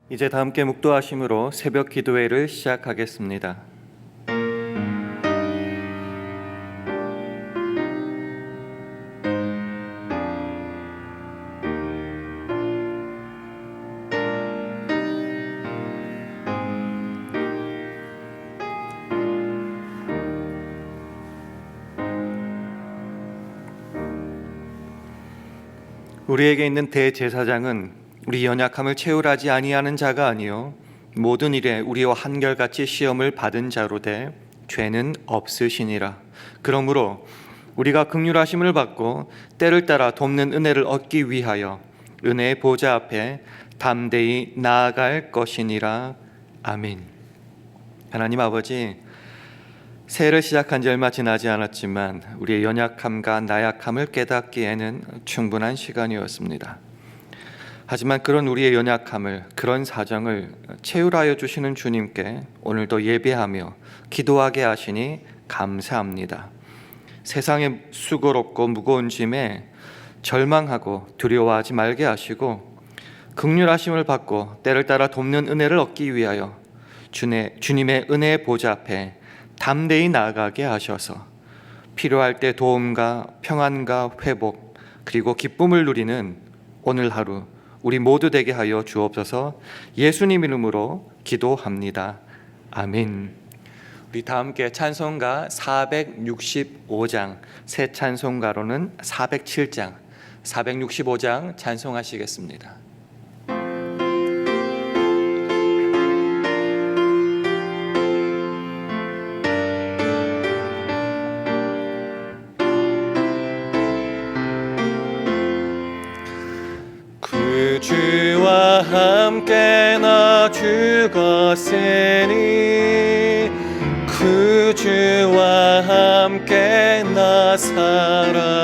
이제 다 함께 묵도하심으로 새벽 기도회를 시작하겠습니다. 우리에게 있는 대제사장은 우리 연약함을 채울하지 아니하는 자가 아니요 모든 일에 우리와 한결같이 시험을 받은 자로 돼 죄는 없으시니라. 그러므로 우리가 긍휼하심을 받고 때를 따라 돕는 은혜를 얻기 위하여 은혜의 보좌 앞에 담대히 나아갈 것이니라. 아멘. 하나님 아버지, 새해를 시작한 지 얼마 지나지 않았지만 우리의 연약함과 나약함을 깨닫기에는 충분한 시간이었습니다. 하지만 그런 우리의 연약함을, 그런 사정을 채울하여 주시는 주님께 오늘도 예배하며 기도하게 하시니 감사합니다. 세상의 수고롭고 무거운 짐에 절망하고 두려워하지 말게 하시고 긍휼하심을 받고 때를 따라 돕는 은혜를 얻기 위하여 주님의 은혜의 보좌 앞에 담대히 나아가게 하셔서 필요할 때 도움과 평안과 회복 그리고 기쁨을 누리는 오늘 하루 우리 모두 되게 하여 주옵소서. 예수님 이름으로 기도합니다. 아멘. 우리 다 함께 찬송가 465장, 새 찬송가로는 407장, 465장 찬송하시겠습니다. 주와 함께 나 죽었으니 그 주와 함께 나 살았도다.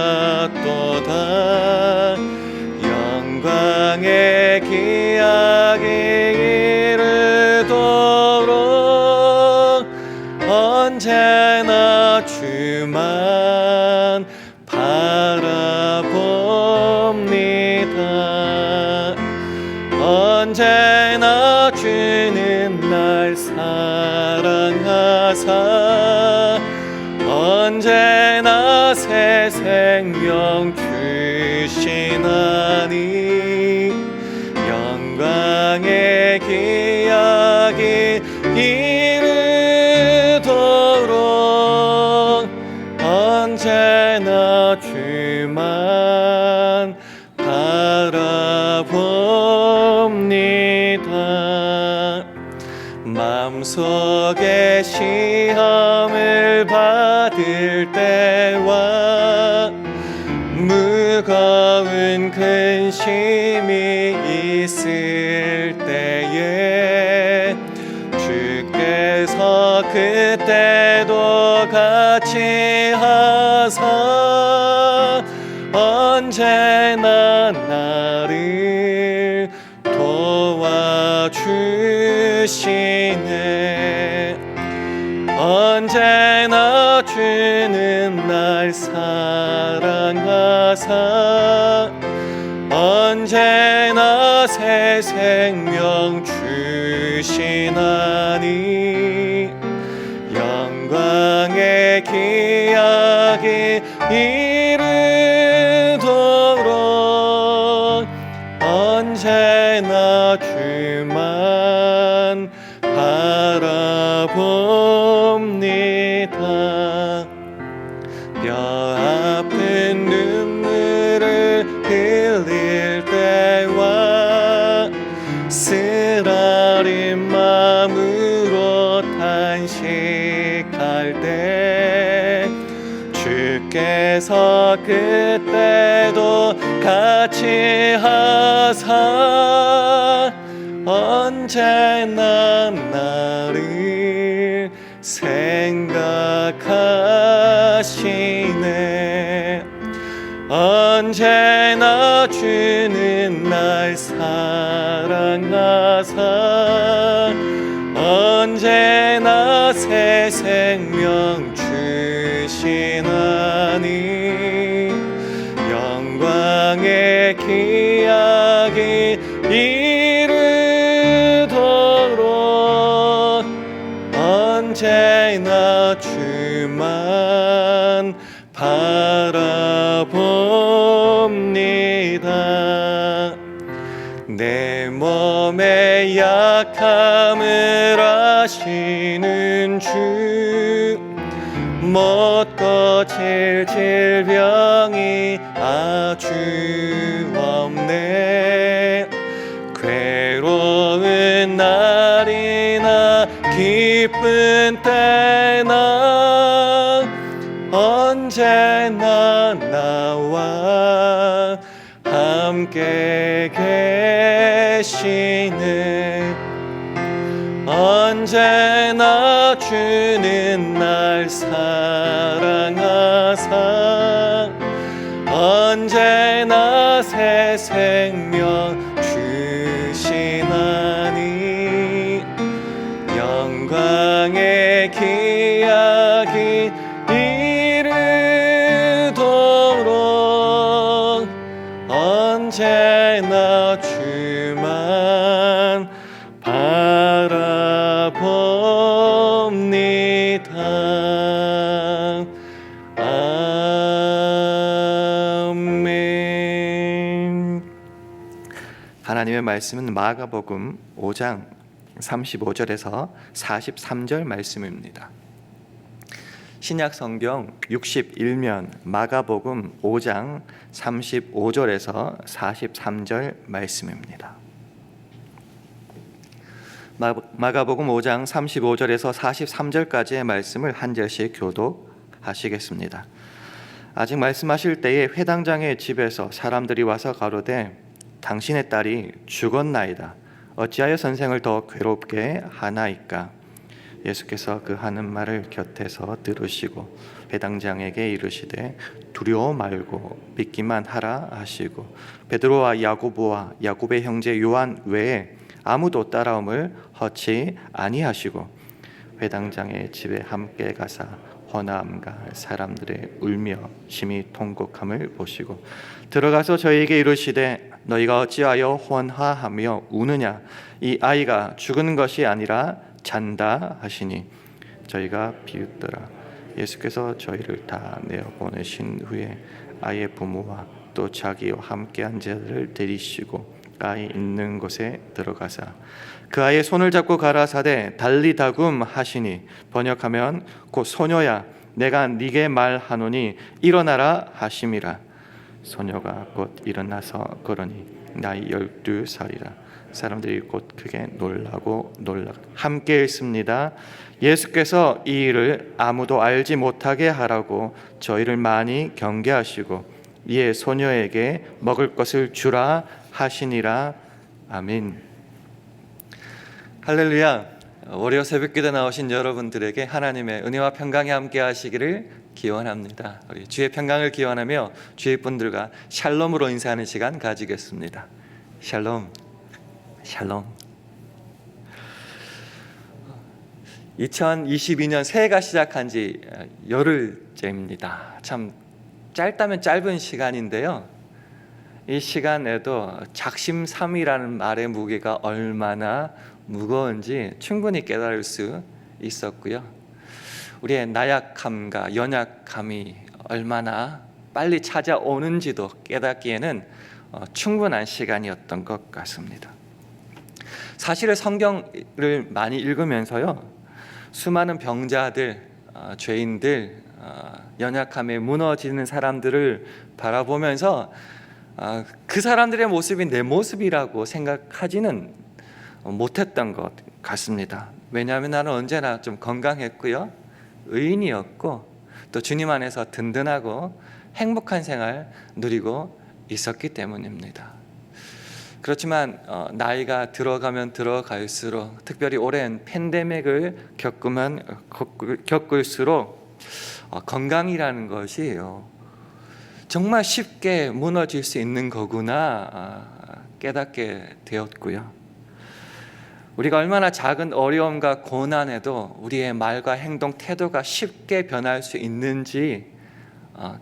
영광의 기약이 이르도록 언제나 주만 바라봅니다. 언제나 주는 날 사랑하사 언제나 새 생명 주시나니 영광의 기약이 이르도록 언제나 주만 바라봅니다. 마음속에 시험을 받을 때와 무거운 근심이 있을 때에 주께서 그때도 같이 하사 언제나 나를 도와주시네. 언제나 주는 날 사랑하사 언제나 새 생명 주시나니 영광의 기약이 이르도록 언제나 주만 바라봅니다. 뼈 아픈 눈물을 흘릴 때와 쓰라린 마음으로 탄식할 때 주께서 그때도 같이 하사 언제나 나를 생각하시네. 언제나 주는 날 사랑하사 언제나 새 생명 주시나니 영광의 기약이 이르도록 내 몸의 약함을 아시는 주, 못 고칠 질병이 아주 없네. 괴로운 날이나 기쁜 때나 언제나 나와 함께 계시네. 언제나 주는 날 사랑하사 언제나 새 생명 주시나니. 영광의 기약이 이르도록 언제나 주만 바라봅니다. 아멘. 하나님의 말씀은 마가복음 5장 35절에서 43절 말씀입니다. 신약 성경 61면 마가복음 5장 35절에서 43절 말씀입니다. 마가복음 5장 35절에서 43절까지의 말씀을 한 절씩 교독하시겠습니다. 아직 말씀하실 때에 회당장의 집에서 사람들이 와서 가로되 당신의 딸이 죽었나이다. 어찌하여 선생을 더 괴롭게 하나이까? 예수께서 그 하는 말을 곁에서 들으시고 회당장에게 이르시되 두려워 말고 믿기만 하라 하시고 베드로와 야고보와 야고보의 형제 요한 외에 아무도 따라옴을 허치 아니하시고 회당장의 집에 함께 가사 허남과 사람들의 울며 심히 통곡함을 보시고 들어가서 저희에게 이르시되 너희가 어찌하여 혼화하며 우느냐? 이 아이가 죽은 것이 아니라 잔다 하시니 저희가 비웃더라. 예수께서 저희를 다 내어 보내신 후에 아이의 부모와 또 자기와 함께한 자들을 데리시고 아이 있는 곳에 들어가사 그 아이의 손을 잡고 가라사대 달리다굼 하시니 번역하면 곧 소녀야 내가 네게 말하노니 일어나라 하심이라. 소녀가 곧 일어나서 걸으니 나이 12살이라. 사람들이 곧 크게 놀라고 함께 읽습니다. 예수께서 이 일을 아무도 알지 못하게 하라고 저희를 많이 경계하시고 이에 소녀에게 먹을 것을 주라 하시니라. 아멘. 할렐루야. 월요 새벽기도 나오신 여러분들에게 하나님의 은혜와 평강이 함께 하시기를 기원합니다. 우리 주의 평강을 기원하며 주의 분들과 샬롬으로 인사하는 시간 가지겠습니다. 샬롬. 샬롬. 2022년 새해가 시작한 지 열흘째입니다. 참 짧다면 짧은 시간인데요. 이 시간에도 작심삼일이라는 말의 무게가 얼마나 무거운지 충분히 깨달을 수 있었고요. 우리의 나약함과 연약함이 얼마나 빨리 찾아오는지도 깨닫기에는 충분한 시간이었던 것 같습니다. 사실은 성경을 많이 읽으면서요, 수많은 병자들, 죄인들, 연약함에 무너지는 사람들을 바라보면서 그 사람들의 모습이 내 모습이라고 생각하지는 못했던 것 같습니다. 왜냐하면 나는 언제나 좀 건강했고요, 의인이었고 또 주님 안에서 든든하고 행복한 생활 누리고 있었기 때문입니다. 그렇지만 나이가 들어가면 들어갈수록, 특별히 오랜 팬데믹을 겪을수록 건강이라는 것이 정말 쉽게 무너질 수 있는 거구나 깨닫게 되었고요. 우리가 얼마나 작은 어려움과 고난에도 우리의 말과 행동, 태도가 쉽게 변할 수 있는지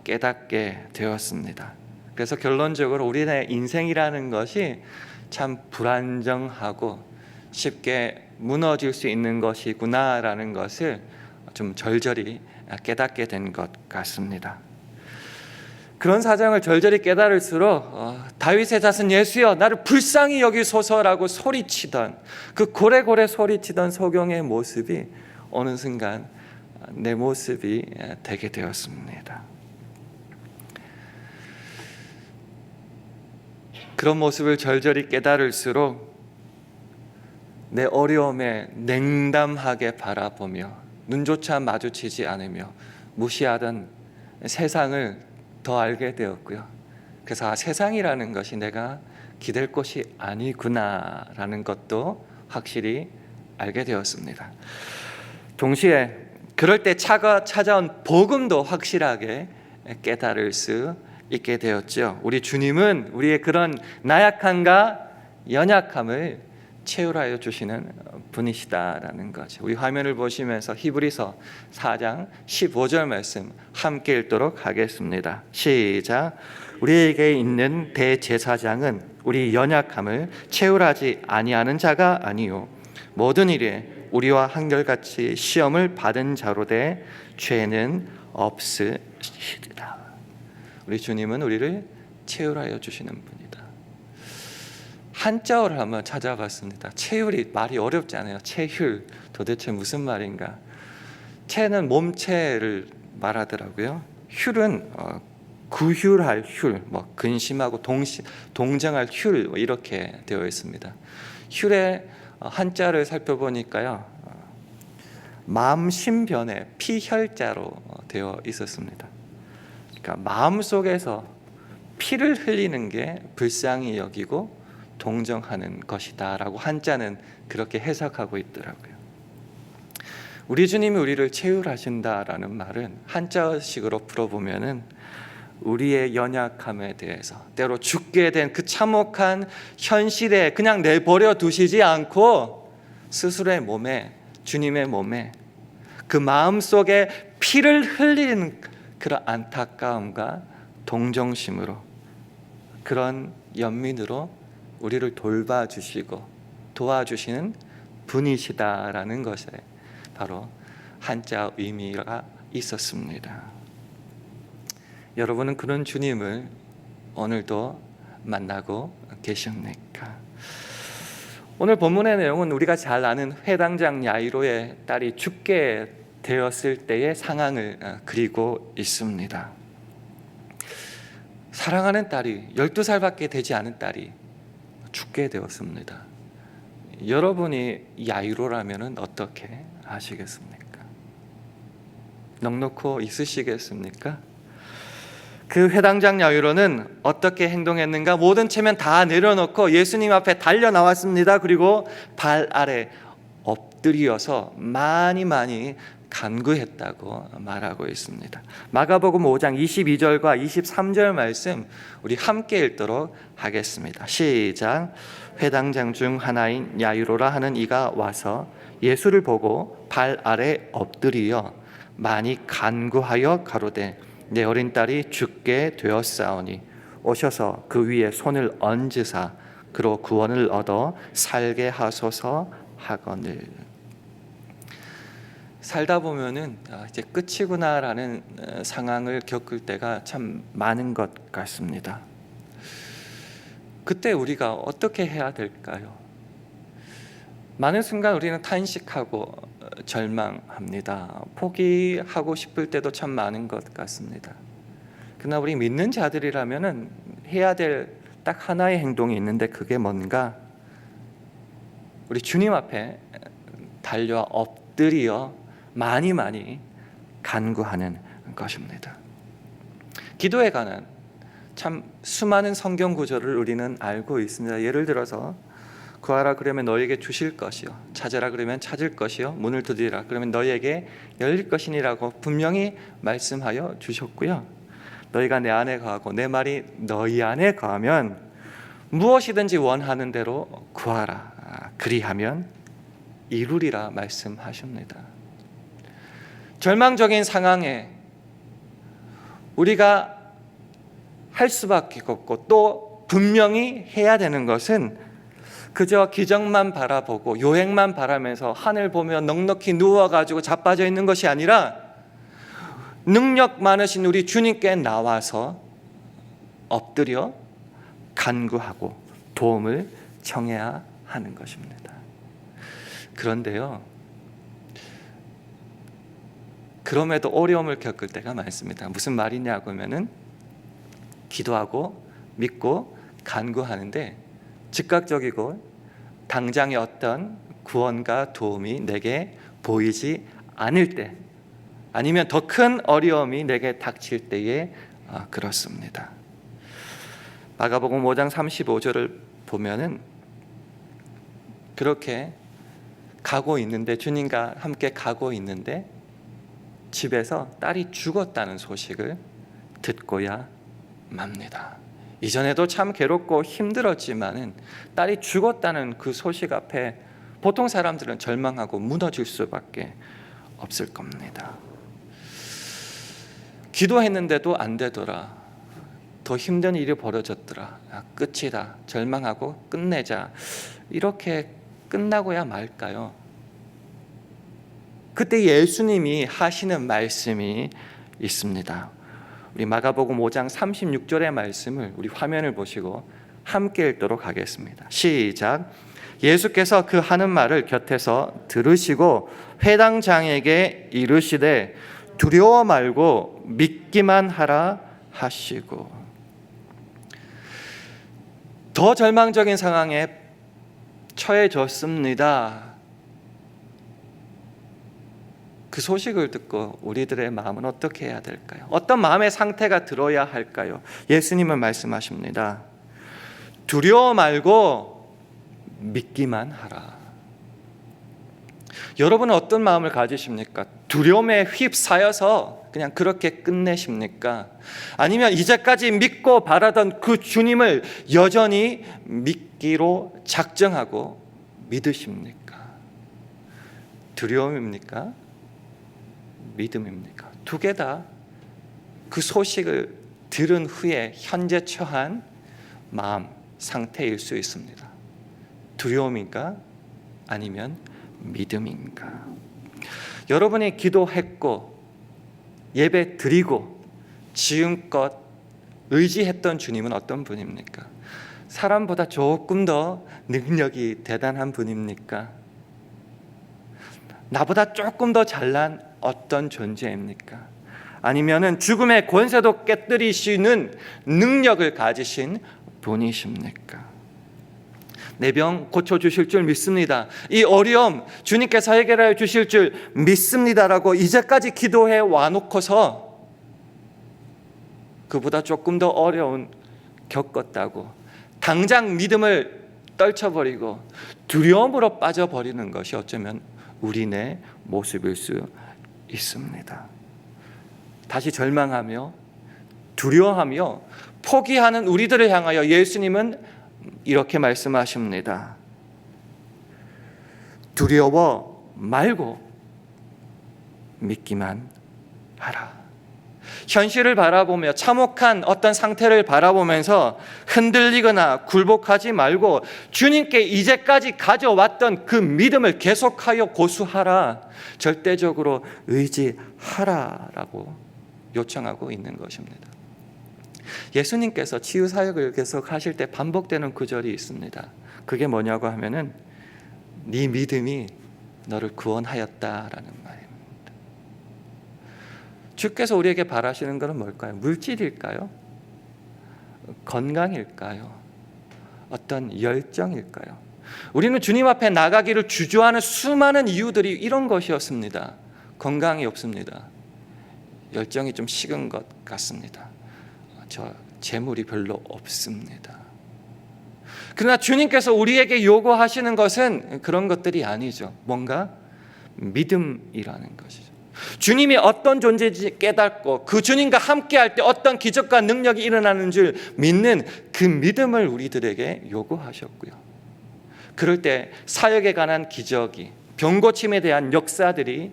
깨닫게 되었습니다. 그래서 결론적으로 우리의 인생이라는 것이 참 불안정하고 쉽게 무너질 수 있는 것이구나라는 것을 좀 절절히 깨닫게 된 것 같습니다. 그런 사정을 절절히 깨달을수록 다윗의 자손 예수여 나를 불쌍히 여기소서라고 소리치던 그 고래고래 소리치던 소경의 모습이 어느 순간 내 모습이 되게 되었습니다. 그런 모습을 절절히 깨달을수록 내 어려움에 냉담하게 바라보며 눈조차 마주치지 않으며 무시하던 세상을 더 알게 되었고요. 그래서 세상이라는 것이 내가 기댈 곳이 아니구나라는 것도 확실히 알게 되었습니다. 동시에 그럴 때 찾아온 복음도 확실하게 깨달을 수 있게 되었죠. 우리 주님은 우리의 그런 나약함과 연약함을 채우려 주시는 분이시다라는 거죠. 우리 화면을 보시면서 히브리서 4장 15절 말씀 함께 읽도록 하겠습니다. 시작. 우리에게 있는 대제사장은 우리 연약함을 채우라지 아니하는 자가 아니요 모든 일에 우리와 한결같이 시험을 받은 자로되 죄는 없으시리라. 우리 주님은 우리를 채우려 주시는 분이다. 한자어를 한번 찾아봤습니다. 채율이 말이 어렵지 않아요. 채율 도대체 무슨 말인가? 채는 몸체를 말하더라고요. 휼은 구휼할 휼, 근심하고 동정할 휼 이렇게 되어 있습니다. 휼의 한자를 살펴보니까요, 마음심변에 피혈자로 되어 있었습니다. 그러니까 마음 속에서 피를 흘리는 게 불쌍히 여기고 동정하는 것이다 라고 한자는 그렇게 해석하고 있더라고요. 우리 주님이 우리를 채울하신다라는 말은 한자식으로 풀어보면은 우리의 연약함에 대해서 때로 죽게 된 그 참혹한 현실에 그냥 내버려 두시지 않고 스스로의 몸에, 주님의 몸에 그 마음속에 피를 흘리는 그런 안타까움과 동정심으로 그런 연민으로 우리를 돌봐주시고 도와주시는 분이시다라는 것에 바로 한자 의미가 있었습니다. 여러분은 그런 주님을 오늘도 만나고 계십니까? 오늘 본문의 내용은 우리가 잘 아는 회당장 야이로의 딸이 죽게 되었을 때의 상황을 그리고 있습니다. 사랑하는 딸이 12살밖에 되지 않은 딸이 죽게 되었습니다. 여러분이 야이로라면 어떻게 하시겠습니까? 넉넉히 있으시겠습니까? 그 회당장 야이로는 어떻게 행동했는가? 모든 체면 다 내려놓고 예수님 앞에 달려 나왔습니다. 그리고 발 아래 엎드려서 많이 간구했다고 말하고 있습니다. 마가복음 5장 22절과 23절 말씀 우리 함께 읽도록 하겠습니다. 시작. 회당장 중 하나인 야이로라 하는 이가 와서 예수를 보고 발 아래 엎드리어 많이 간구하여 가로되 내 어린 딸이 죽게 되었사오니 오셔서 그 위에 손을 얹으사 그로 구원을 얻어 살게 하소서 하거늘. 살다 보면은 이제 끝이구나라는 상황을 겪을 때가 참 많은 것 같습니다. 그때 우리가 어떻게 해야 될까요? 많은 순간 우리는 탄식하고 절망합니다. 포기하고 싶을 때도 참 많은 것 같습니다. 그러나 우리 믿는 자들이라면은 해야 될 딱 하나의 행동이 있는데 그게 뭔가? 우리 주님 앞에 달려 엎드려 많이 간구하는 것입니다. 기도에 관한 참 수많은 성경 구절을 우리는 알고 있습니다. 예를 들어서 구하라 그러면 너에게 주실 것이요 찾으라 그러면 찾을 것이요 문을 두드리라 그러면 너에게 열릴 것이니라고 분명히 말씀하여 주셨고요. 너희가 내 안에 거하고 내 말이 너희 안에 거하면 무엇이든지 원하는 대로 구하라 그리하면 이루리라 말씀하십니다. 절망적인 상황에 우리가 할 수밖에 없고 또 분명히 해야 되는 것은 그저 기적만 바라보고 요행만 바라면서 하늘 보며 넉넉히 누워가지고 자빠져 있는 것이 아니라 능력 많으신 우리 주님께 나와서 엎드려 간구하고 도움을 청해야 하는 것입니다. 그런데요, 그럼에도 어려움을 겪을 때가 많습니다. 무슨 말이냐고 하면은 기도하고 믿고 간구하는데 즉각적이고 당장의 어떤 구원과 도움이 내게 보이지 않을 때, 아니면 더 큰 어려움이 내게 닥칠 때에 그렇습니다. 마가복음 5장 35절을 보면은 그렇게 가고 있는데, 주님과 함께 가고 있는데 집에서 딸이 죽었다는 소식을 듣고야 맙니다. 이전에도 참 괴롭고 힘들었지만은 딸이 죽었다는 그 소식 앞에 보통 사람들은 절망하고 무너질 수밖에 없을 겁니다. 기도했는데도 안 되더라. 더 힘든 일이 벌어졌더라. 끝이다. 절망하고 끝내자. 이렇게 끝나고야 말까요? 그때 예수님이 하시는 말씀이 있습니다. 우리 마가복음 5장 36절의 말씀을 우리 화면을 보시고 함께 읽도록 하겠습니다. 시작. 예수께서 그 하는 말을 곁에서 들으시고 회당장에게 이르시되 두려워 말고 믿기만 하라 하시고. 더 절망적인 상황에 처해졌습니다. 그 소식을 듣고 우리들의 마음은 어떻게 해야 될까요? 어떤 마음의 상태가 들어야 할까요? 예수님은 말씀하십니다. 두려워 말고 믿기만 하라. 여러분은 어떤 마음을 가지십니까? 두려움에 휩싸여서 그냥 그렇게 끝내십니까? 아니면 이제까지 믿고 바라던 그 주님을 여전히 믿기로 작정하고 믿으십니까? 두려움입니까? 믿음입니까? 두 개 다 그 소식을 들은 후에 현재 처한 마음 상태일 수 있습니다. 두려움인가? 아니면 믿음인가? 여러분이 기도했고 예배 드리고 지금껏 의지했던 주님은 어떤 분입니까? 사람보다 조금 더 능력이 대단한 분입니까? 나보다 조금 더 잘난 어떤 존재입니까? 아니면은 죽음의 권세도 깨뜨리시는 능력을 가지신 분이십니까? 내 병 고쳐주실 줄 믿습니다. 이 어려움 주님께서 해결해 주실 줄 믿습니다라고 이제까지 기도해 와놓고서 그보다 조금 더 어려운 겪었다고 당장 믿음을 떨쳐버리고 두려움으로 빠져버리는 것이 어쩌면 우리네 모습일 수 있습니다. 다시 절망하며 두려워하며 포기하는 우리들을 향하여 예수님은 이렇게 말씀하십니다. 두려워 말고 믿기만 하라. 현실을 바라보며 참혹한 어떤 상태를 바라보면서 흔들리거나 굴복하지 말고 주님께 이제까지 가져왔던 그 믿음을 계속하여 고수하라. 절대적으로 의지하라라고 요청하고 있는 것입니다. 예수님께서 치유 사역을 계속 하실 때 반복되는 구절이 있습니다. 그게 뭐냐고 하면은 네 믿음이 너를 구원하였다라는 말입니다. 주께서 우리에게 바라시는 것은 뭘까요? 물질일까요? 건강일까요? 어떤 열정일까요? 우리는 주님 앞에 나가기를 주저하는 수많은 이유들이 이런 것이었습니다. 건강이 없습니다. 열정이 좀 식은 것 같습니다. 저 재물이 별로 없습니다. 그러나 주님께서 우리에게 요구하시는 것은 그런 것들이 아니죠. 뭔가 믿음이라는 것이죠. 주님이 어떤 존재인지 깨닫고 그 주님과 함께할 때 어떤 기적과 능력이 일어나는 줄 믿는 그 믿음을 우리들에게 요구하셨고요. 그럴 때 사역에 관한 기적이, 병고침에 대한 역사들이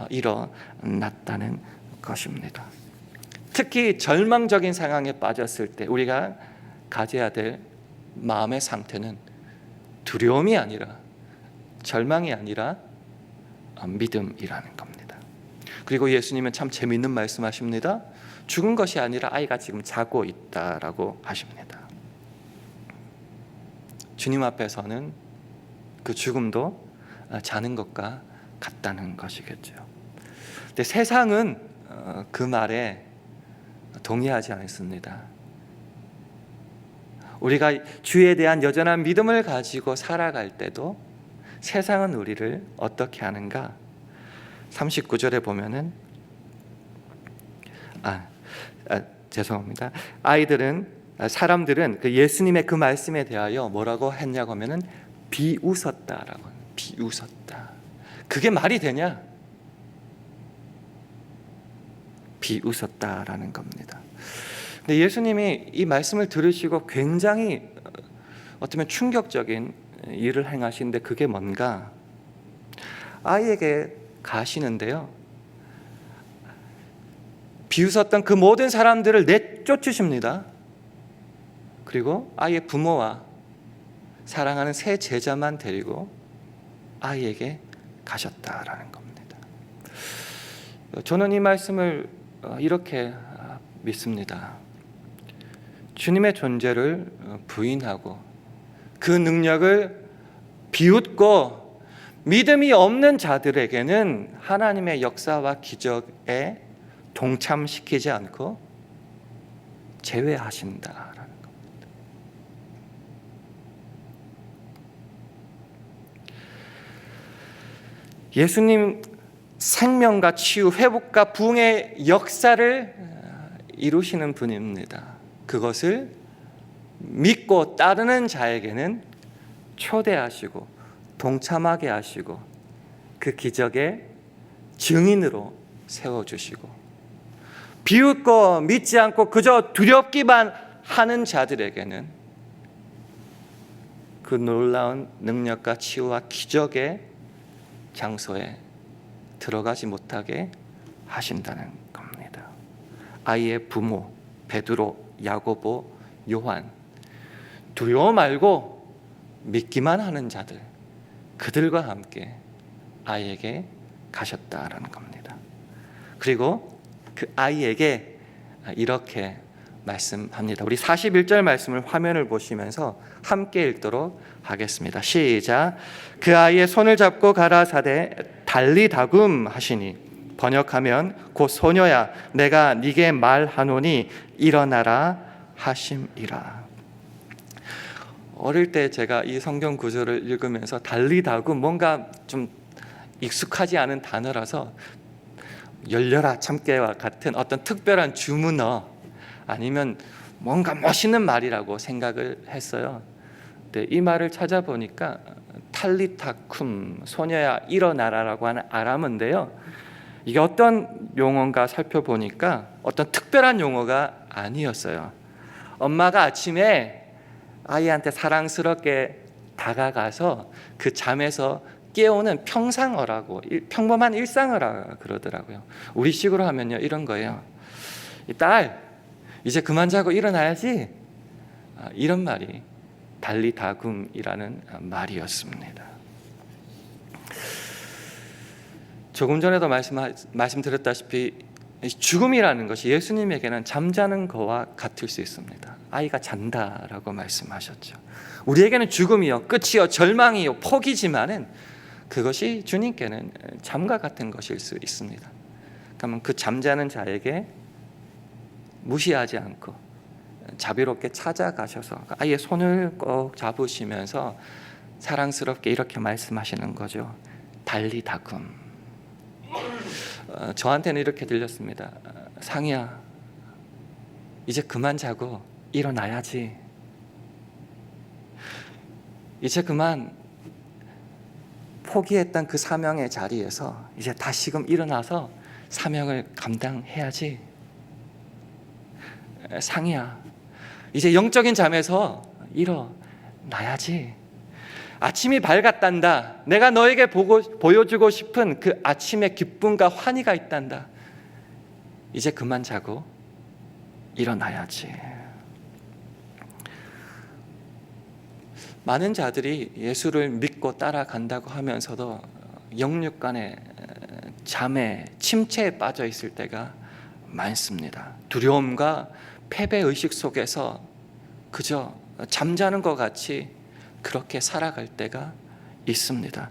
일어났다는 것입니다. 특히 절망적인 상황에 빠졌을 때 우리가 가져야 될 마음의 상태는 두려움이 아니라 절망이 아니라 믿음이라는 겁니다. 그리고 예수님은 참 재미있는 말씀하십니다. 죽은 것이 아니라 아이가 지금 자고 있다라고 하십니다. 주님 앞에서는 그 죽음도 자는 것과 같다는 것이겠죠. 근데 세상은 그 말에 동의하지 않습니다. 우리가 주에 대한 여전한 믿음을 가지고 살아갈 때도 세상은 우리를 어떻게 하는가? 39절에 보면은 죄송합니다. 사람들은 그 예수님의 그 말씀에 대하여 뭐라고 했냐고 하면은 비웃었다라고. 비웃었다. 그게 말이 되냐? 비웃었다라는 겁니다. 근데 예수님이 이 말씀을 들으시고 굉장히 어쩌면 충격적인 일을 행하시는데 그게 뭔가? 아이에게 가시는데요, 비웃었던 그 모든 사람들을 내쫓으십니다. 그리고 아이의 부모와 사랑하는 세 제자만 데리고 아이에게 가셨다라는 겁니다. 저는 이 말씀을 이렇게 믿습니다. 주님의 존재를 부인하고 그 능력을 비웃고 믿음이 없는 자들에게는 하나님의 역사와 기적에 동참시키지 않고 제외하신다라는 겁니다. 예수님 생명과 치유, 회복과 부흥의 역사를 이루시는 분입니다. 그것을 믿고 따르는 자에게는 초대하시고 동참하게 하시고 그 기적의 증인으로 세워주시고, 비웃고 믿지 않고 그저 두렵기만 하는 자들에게는 그 놀라운 능력과 치유와 기적의 장소에 들어가지 못하게 하신다는 겁니다. 아이의 부모 베드로, 야고보, 요한, 두려워 말고 믿기만 하는 자들, 그들과 함께 아이에게 가셨다라는 겁니다. 그리고 그 아이에게 이렇게 말씀합니다. 우리 41절 말씀을 화면을 보시면서 함께 읽도록 하겠습니다. 시작. 그 아이의 손을 잡고 가라사대 달리다굼 하시니, 번역하면 곧 소녀야 내가 네게 말하노니 일어나라 하심이라. 어릴 때 제가 이 성경 구절을 읽으면서 달리다굼, 뭔가 좀 익숙하지 않은 단어라서 열려라 참깨와 같은 어떤 특별한 주문어 아니면 뭔가 멋있는 말이라고 생각을 했어요. 근데 이 말을 찾아보니까 탈리타쿰, 소녀야 일어나라라고 하는 아람어인데요, 이게 어떤 용어인가 살펴보니까 어떤 특별한 용어가 아니었어요. 엄마가 아침에 아이한테 사랑스럽게 다가가서 그 잠에서 깨우는 평상어라고, 평범한 일상어라 그러더라고요. 우리식으로 하면요 이런 거예요. 딸, 이제 그만 자고 일어나야지. 이런 말이 달리다굼이라는 말이었습니다. 조금 전에도 말씀드렸다시피 죽음이라는 것이 예수님에게는 잠자는 거와 같을 수 있습니다. 아이가 잔다라고 말씀하셨죠. 우리에게는 죽음이요, 끝이요, 절망이요, 포기지만은 그것이 주님께는 잠과 같은 것일 수 있습니다. 그러면 그 잠자는 자에게 무시하지 않고 자비롭게 찾아가셔서 아이의 손을 꼭 잡으시면서 사랑스럽게 이렇게 말씀하시는 거죠. 달리다굼. 저한테는 이렇게 들렸습니다. 상이야, 이제 그만 자고 일어나야지. 이제 그만 포기했던 그 사명의 자리에서 이제 다시금 일어나서 사명을 감당해야지. 상이야, 이제 영적인 잠에서 일어나야지. 아침이 밝았단다. 내가 너에게 보여주고 싶은 그 아침의 기쁨과 환희가 있단다. 이제 그만 자고 일어나야지. 많은 자들이 예수를 믿고 따라간다고 하면서도 영육간의 잠에, 침체에 빠져 있을 때가 많습니다. 두려움과 패배의식 속에서 그저 잠자는 것 같이 그렇게 살아갈 때가 있습니다.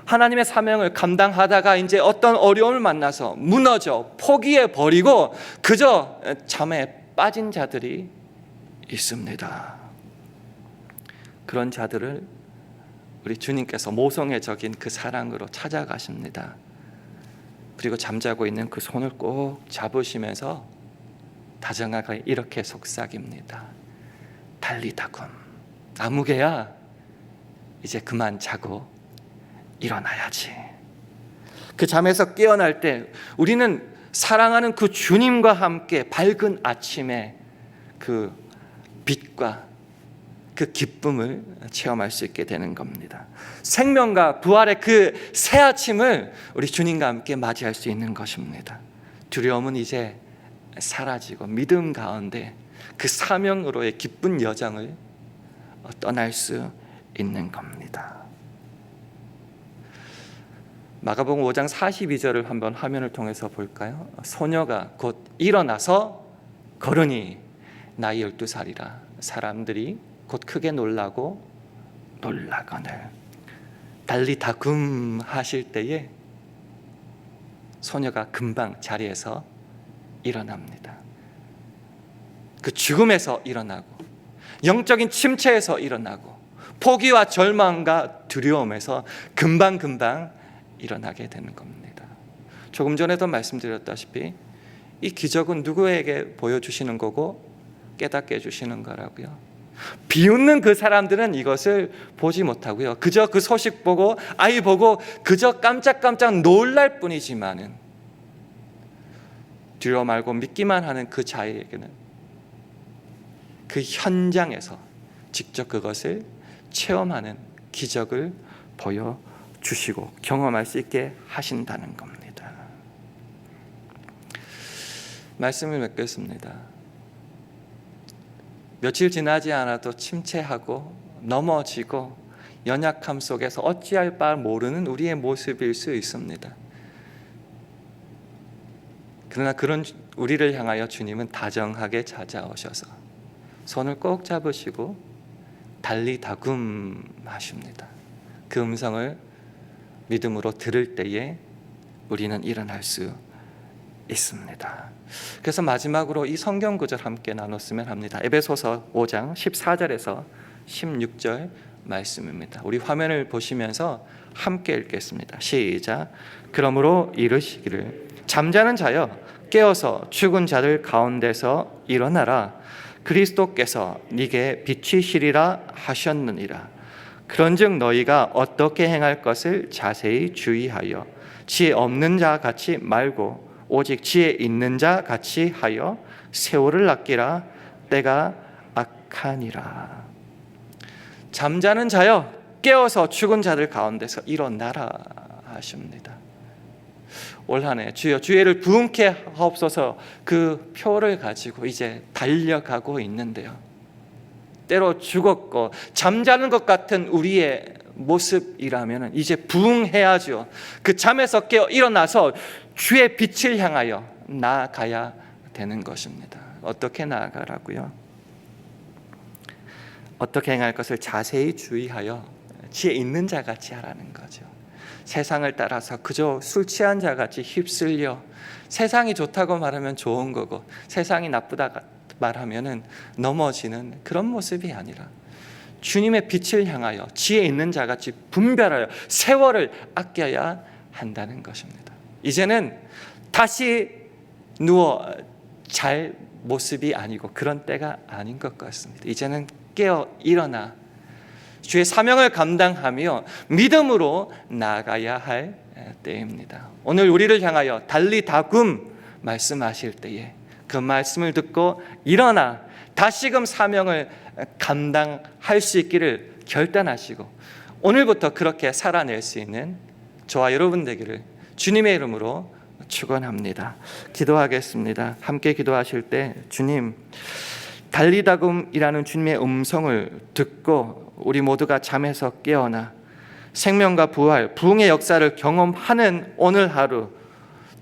하나님의 사명을 감당하다가 이제 어떤 어려움을 만나서 무너져 포기해버리고 그저 잠에 빠진 자들이 있습니다. 그런 자들을 우리 주님께서 모성애 적인 그 사랑으로 찾아가십니다. 그리고 잠자고 있는 그 손을 꼭 잡으시면서 다정하게 이렇게 속삭입니다. 달리다군, 아무개야, 이제 그만 자고 일어나야지. 그 잠에서 깨어날 때 우리는 사랑하는 그 주님과 함께 밝은 아침에 그 빛과 그 기쁨을 체험할 수 있게 되는 겁니다. 생명과 부활의 그 새 아침을 우리 주님과 함께 맞이할 수 있는 것입니다. 두려움은 이제 사라지고 믿음 가운데 그 사명으로의 기쁜 여정을 떠날 수 있는 겁니다. 마가복음 5장 42절을 한번 화면을 통해서 볼까요? 소녀가 곧 일어나서 걸으니 나이 12살이라 사람들이 곧 크게 놀라고 놀라거늘. 달리다굼 하실 때에 소녀가 금방 자리에서 일어납니다. 그 죽음에서 일어나고 영적인 침체에서 일어나고 포기와 절망과 두려움에서 금방 일어나게 되는 겁니다. 조금 전에도 말씀드렸다시피 이 기적은 누구에게 보여주시는 거고 깨닫게 해주시는 거라고요. 비웃는 그 사람들은 이것을 보지 못하고요. 그저 그 소식 보고 아이 보고 그저 깜짝깜짝 놀랄 뿐이지만은 두려워 말고 믿기만 하는 그 자에게는 그 현장에서 직접 그것을 체험하는 기적을 보여주시고 경험할 수 있게 하신다는 겁니다. 말씀을 맺겠습니다. 며칠 지나지 않아도 침체하고 넘어지고 연약함 속에서 어찌할 바 모르는 우리의 모습일 수 있습니다. 그러나 그런 우리를 향하여 주님은 다정하게 찾아오셔서 손을 꼭 잡으시고 달리다굼 하십니다. 그 음성을 믿음으로 들을 때에 우리는 일어날 수 있습니다. 그래서 마지막으로 이 성경 구절 함께 나눴으면 합니다. 에베소서 5장 14절에서 16절 말씀입니다. 우리 화면을 보시면서 함께 읽겠습니다. 시작. 그러므로 이르시기를 잠자는 자여 깨어서 죽은 자들 가운데서 일어나라. 그리스도께서 네게 비치시리라 하셨느니라. 그런즉 너희가 어떻게 행할 것을 자세히 주의하여 지혜 없는 자 같이 말고 오직 지혜 있는 자 같이 하여 세월을 아끼라. 때가 악하니라. 잠자는 자여 깨어서 죽은 자들 가운데서 일어나라 하십니다. 올 한 해 주여 주의를 부응케 하옵소서. 그 표를 가지고 이제 달려가고 있는데요, 때로 죽었고 잠자는 것 같은 우리의 모습이라면 이제 부응해야죠. 그 잠에서 깨어 일어나서 주의 빛을 향하여 나아가야 되는 것입니다. 어떻게 나아가라고요? 어떻게 행할 것을 자세히 주의하여 지혜 있는 자 같이 하라는 거죠. 세상을 따라서 그저 술 취한 자 같이 휩쓸려 세상이 좋다고 말하면 좋은 거고 세상이 나쁘다 말하면 넘어지는 그런 모습이 아니라 주님의 빛을 향하여 지혜 있는 자 같이 분별하여 세월을 아껴야 한다는 것입니다. 이제는 다시 누워 잘 모습이 아니고 그런 때가 아닌 것 같습니다. 이제는 깨어 일어나 주의 사명을 감당하며 믿음으로 나아가야 할 때입니다. 오늘 우리를 향하여 달리다굼 말씀하실 때에 그 말씀을 듣고 일어나 다시금 사명을 감당할 수 있기를 결단하시고 오늘부터 그렇게 살아낼 수 있는 저와 여러분 되기를 주님의 이름으로 축원합니다. 기도하겠습니다. 함께 기도하실 때 주님, 달리다굼이라는 주님의 음성을 듣고 우리 모두가 잠에서 깨어나 생명과 부활, 부흥의 역사를 경험하는 오늘 하루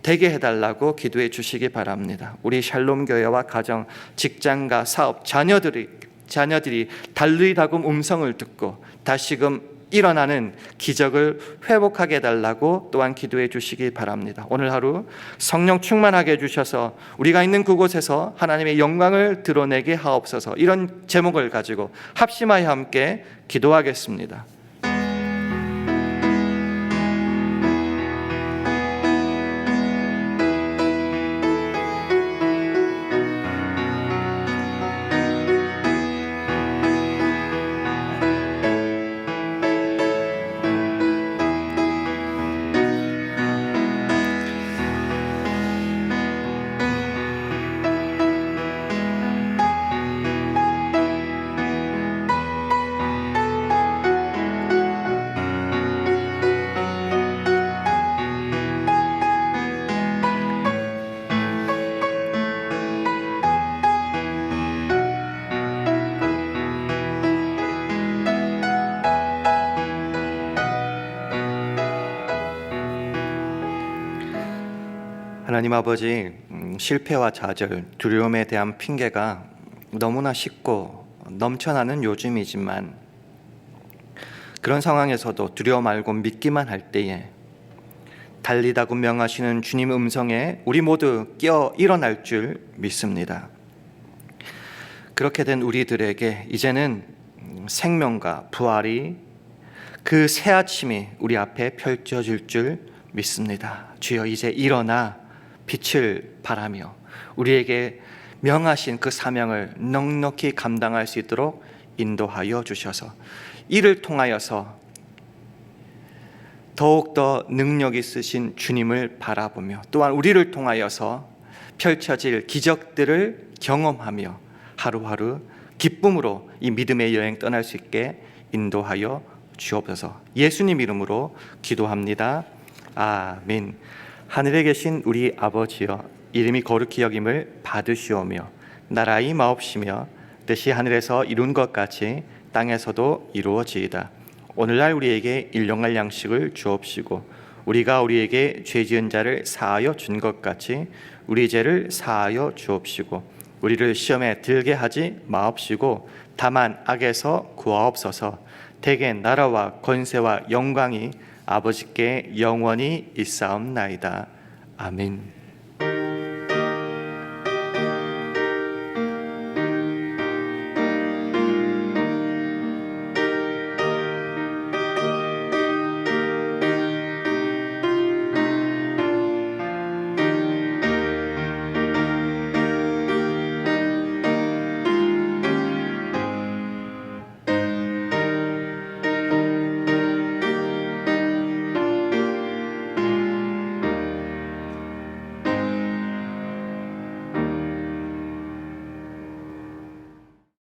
되게 해달라고 기도해 주시기 바랍니다. 우리 샬롬 교회와 가정, 직장과 사업, 자녀들이 달리다금 음성을 듣고 다시금 일어나는 기적을 회복하게 해달라고 또한 기도해 주시기 바랍니다. 오늘 하루 성령 충만하게 해주셔서 우리가 있는 그곳에서 하나님의 영광을 드러내게 하옵소서. 이런 제목을 가지고 합심하여 함께 기도하겠습니다. 하나님 아버지, 실패와 좌절, 두려움에 대한 핑계가 너무나 쉽고 넘쳐나는 요즘이지만 그런 상황에서도 두려워 말고 믿기만 할 때에 달리다고 명하시는 주님 음성에 우리 모두 깨어 일어날 줄 믿습니다. 그렇게 된 우리들에게 이제는 생명과 부활이 그 새 아침이 우리 앞에 펼쳐질 줄 믿습니다. 주여, 이제 일어나 빛을 발하며 우리에게 명하신 그 사명을 넉넉히 감당할 수 있도록 인도하여 주셔서 이를 통하여서 더욱더 능력 있으신 주님을 바라보며 또한 우리를 통하여서 펼쳐질 기적들을 경험하며 하루하루 기쁨으로 이 믿음의 여행 떠날 수 있게 인도하여 주옵소서. 예수님 이름으로 기도합니다. 아멘. 하늘에 계신 우리 아버지여, 이름이 거룩히 여김을 받으시오며 나라의 마옵시며 뜻이 하늘에서 이룬 것 같이 땅에서도 이루어지이다. 오늘날 우리에게 일용할 양식을 주옵시고 우리가 우리에게 죄 지은 자를 사하여 준 것 같이 우리 죄를 사하여 주옵시고 우리를 시험에 들게 하지 마옵시고 다만 악에서 구하옵소서. 대개 나라와 권세와 영광이 아버지께 영원히 있사옵나이다. 아멘.